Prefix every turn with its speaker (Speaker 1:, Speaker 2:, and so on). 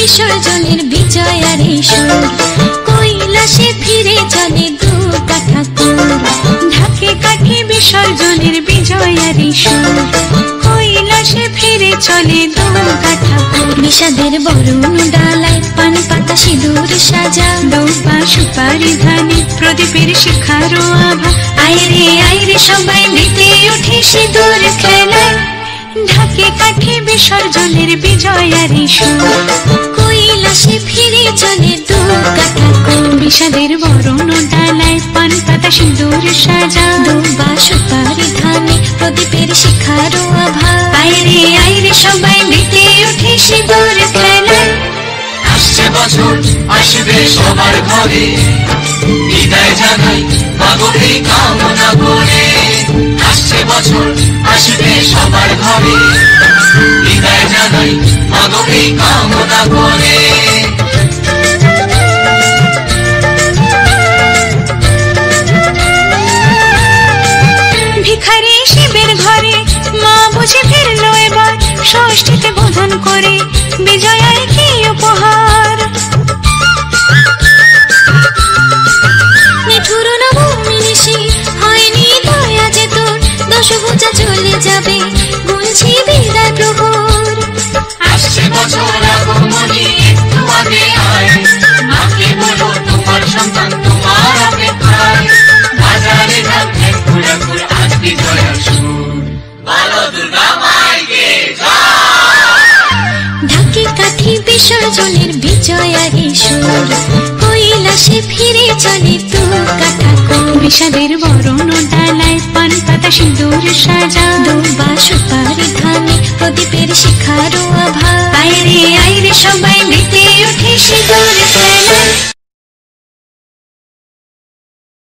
Speaker 1: বিসর্জনের বিজয়ারি সুর, কৈলাসে ফিরে চলে দুর্গা ঠাকুর। ঢাকে কাঠে বিসর্জনের বিজয়ারি সুর, কৈলাসে ফিরে চলে দুর্গা ঠাকুর। বিষাদের বরণ ডালায় পান পাতা সিঁদুর সাজা, দৌপা সুপারি ধানে প্রদীপের শিখারো আভা। আইরে সবাই মেতে ওঠে সিঁদুর খেলায়, ঢাকে কাঠে বিসর্জনের বিজয়ারি সুর, কৈলাসে ফিরে চলে দুর্গা ঠাকুর। বিষাদের বরণ ডালায় পান পাতা সিঁদুর সাজা, দৌপা সুপারি ধানে প্রদীপের শিখারো আভা। আইরে সবাই মেতে ওঠে সিঁদুর খেলায়।
Speaker 2: আসছে বছর আসবে সবার ঘরে, বিদায় জানাই মাগো এই কামনা করে। আসছে বছর আসবে সবার ঘরে, বিদায় জানাই মাগো এই কামনা করে।
Speaker 1: ভিখারি শিবের ঘরে মা বুঝে ফিরলো এবার, ষষ্ঠীতে বোধন করে বিজয়ার কি উপহার। নিঠুর নবমী নিশি হয়নি দয়া যে তোর, দশভুজা চলে যাবে গুনছি বিদায় প্রহর।
Speaker 2: আসছে বছর আগমনী একটু আগে আয়, মাকে বলো তোমার সন্তান তোমার অপেক্ষায়। বাজারে ধান ঘুরাঘুর আজ বিজয়ার সুর, বলো দুর্গা মাইকে
Speaker 1: ঢাকে কাঠি বিসর্জনের বিজয়ারি সুর, কৈলাসে ফিরে চলে দুর্গা ঠাকুর। বিষাদের বরণ ডালায় পান পাতা সিঁদুর সাজা, দৌপা সুপারি ধানে প্রদীপের শিখারো আভা। আইরে সবাই